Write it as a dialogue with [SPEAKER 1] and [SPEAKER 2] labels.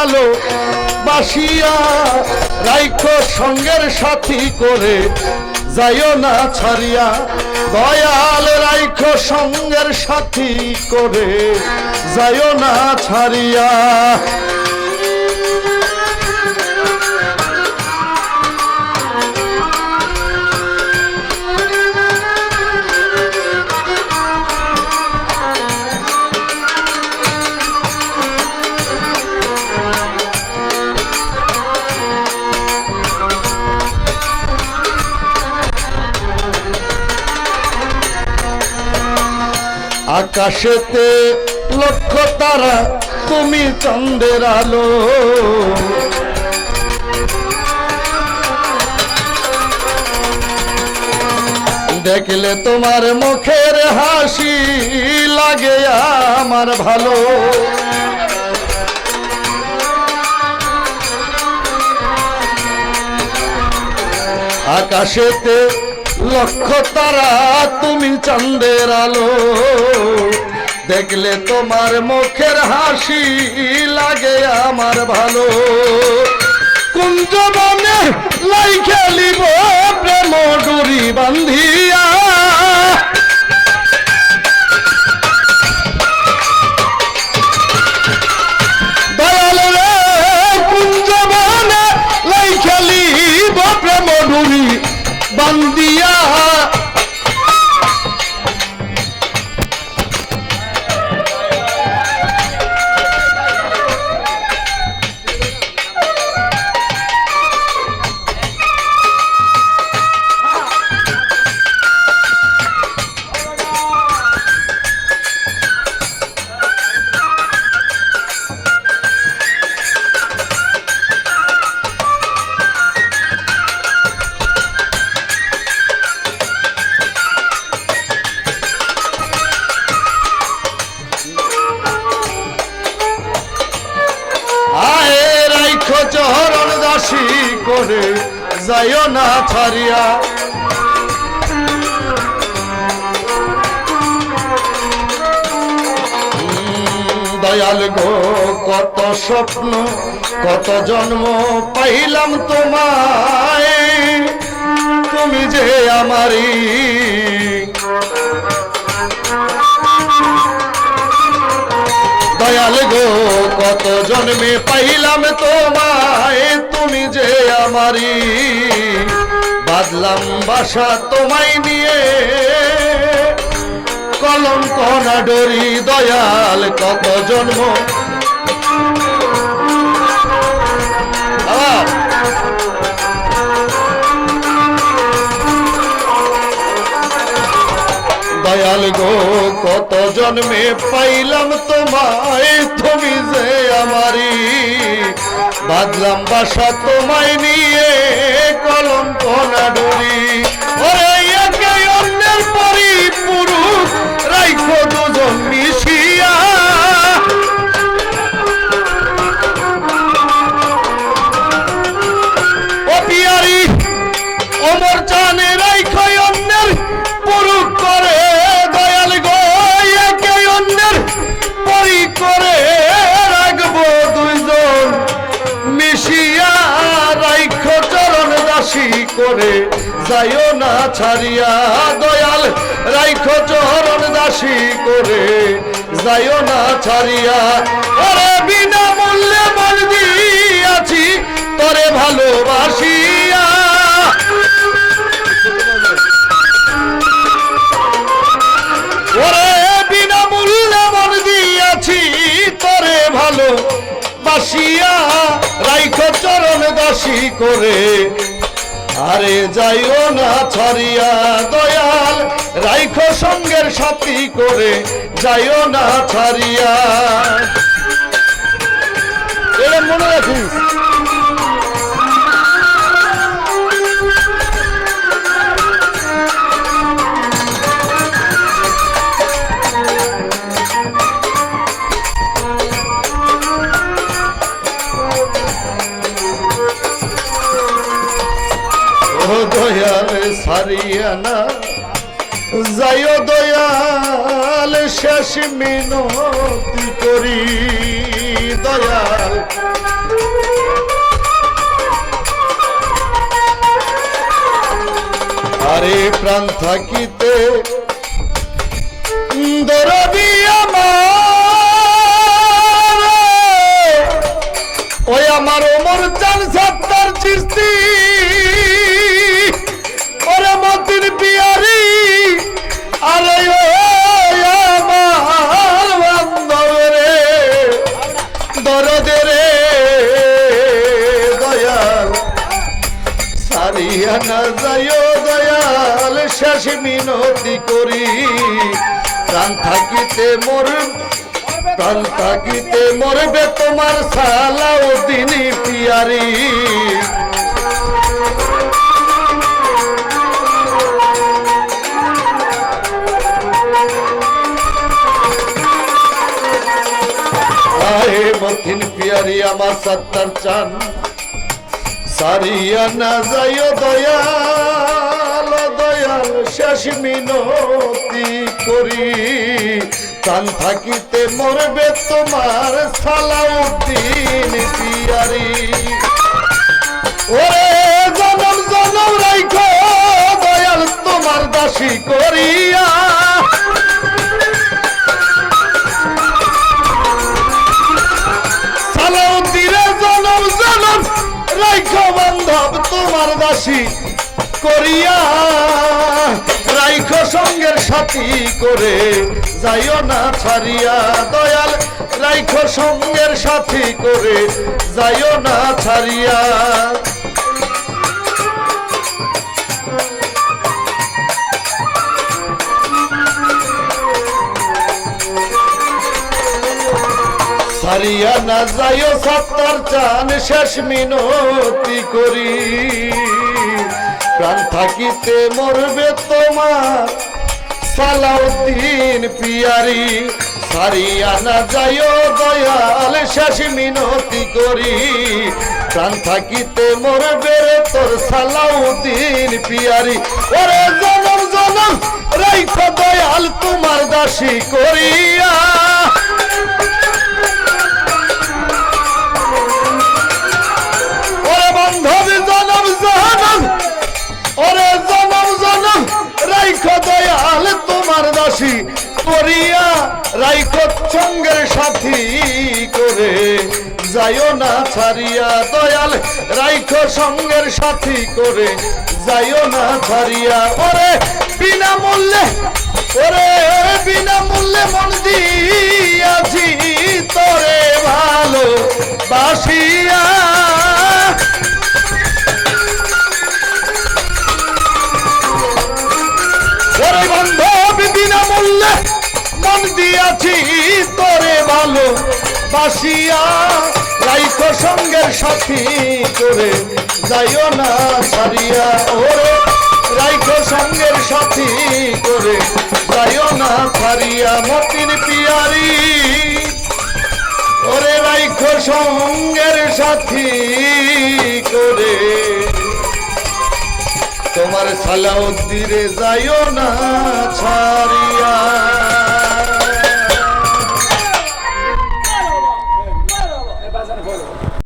[SPEAKER 1] ভালো বাসিয়া রাইখো সঙ্গের সাথী করে যাইও না ছাড়িয়া দয়াল রাইখো সঙ্গের সাথী করে যাইও না ছাড়িয়া আকাশেতে লক্ষ তারা তুমি চন্দ্রের আলো দেখলে তোমার মুখের হাসি লাগে আমার ভালো আকাশেতে লক্ষ তারা তুমি চন্দ্রের আলো দেখলে তোমার মুখের হাসি লাগে আমার ভালো কুঞ্জবনে লাই খেলিব প্রেম ডুরি বান্ধিয়া দয়াল রে কুঞ্জবনে লাই খেলিব প্রেম ডুরি বান্ধিয়া চরণ দাসী করে যাইও না ছাড়িয়া দয়াল গো কত স্বপ্ন কত জন্ম পাইলাম তোমায় তুমি যে আমারই দয়াল গো কত জন্মে পাইলাম তোমায় তুমি যে আমারই বাদলাম বাসা তোমায় নিয়ে কলঙ্ক না ডরি দয়াল কত জন্ম দয়াল গো কত জন্মে পাইলাম তোমায় তুমি যে আমারই বাদলাম বাসা তোমায় নিয়ে কলঙ্ক না ডরি ওরে একে অন্যের পরিপূরক রাইখো দুজন মিশিয়া ও পিয়ারি ওমর জানে রাইখো অন্যের পুরুষ করে দয়াল গো একে অন্যের পরি করে রাখবো দুইজন মিশিয়া রাইখো চরণ দাসী করে যাইও না ছাড়িয়া দয়াল রাইখো চরণ দাসী করে যাইও না ছাড়িয়া ওরে বিনা মূল্যে মন দিয়াছি তোরে ভালোবাসিয়া ওরে বিনা মূল্যে মন দিয়াছি তোরে ভালোবাসিয়া রাইখো চরণ দাসী করে আরে যাইও না ছাড়িয়া দয়াল রাইখো সঙ্গের সাথী করে যাইও না ছাড়িয়া এটা মনে রাখিস দয়াল সারিয়া না যাইও দয়াল শেষ মিনতি করি দয়াল আরে প্রাণ থাকিতে দরদি আমার ওই আমার ওমর চান সত্তর চিস্তি ওরে মতির পিয়ারি আরে আমার বান্ধব রে দরদে রে দয়াল সারিয়া না যাইও দয়াল শেষ মিনতি করি প্রাণ থাকিতে মরবে তোমার সালাউদ্দিন পিয়ারি আহে মতিন পিয়ারি আমার সত্তর চান সারিয়া না যাইও দয়াল দয়াল শেষ মিনতি করি প্রাণ থাকিতে মরবে তোমার সালাউদ্দিন পিয়ারি ওরে জনম জনম রাইখো দয়াল তোমার দাসী করিয়া সালাউদ্দিনে জনম জনম রাইখো বান্ধব তোমার দাসী করিয়া রাইখো সঙ্গের সাথী করে যাইও না ছাড়িয়া দয়াল রাইখো সঙ্গের সাথী করে যাইও না ছাড়িয়া ছাড়িয়া না যাইও সত্তর চান শেষ মিনতি করি প্রাণ থাকিতে মরবে তোমার সালাউদ্দিন পিয়ারি ছাড়িয়া না যাইও দয়াল শেষ মিনতি করি প্রাণ থাকিতে মরবে তোর সালাউদ্দিন পিয়ারি ওরে জনম জনম রাইখো দয়াল তোমার দাসী করিয়া ওরে বান্ধব জনম জনম ওরে জনম জনম রাইখো দয়াল তোমার দাসী করিয়া রাইখো সঙ্গের সাথী করে যাইও না ছাড়িয়া দয়াল রাইখো সঙ্গের সাথী করে যাইও না ছাড়িয়া ওরে বিনামূল্যে মন দিয়াছি তোরে ভালো বাসিয়া ওরে বান্ধব বিনামূল্যে মন দিয়াছি তোরে ভালো বাসিয়া রাইখো সঙ্গের সাথী করে যাইও না ছাড়িয়া ওরে রাইখো সঙ্গের সাথী করে যাইও না ছাড়িয়া মতিন পিয়ারি ওরে রাইখো সঙ্গের সাথী করে তোমার সালাউদ্দিনে যাইও না ছাড়িয়া।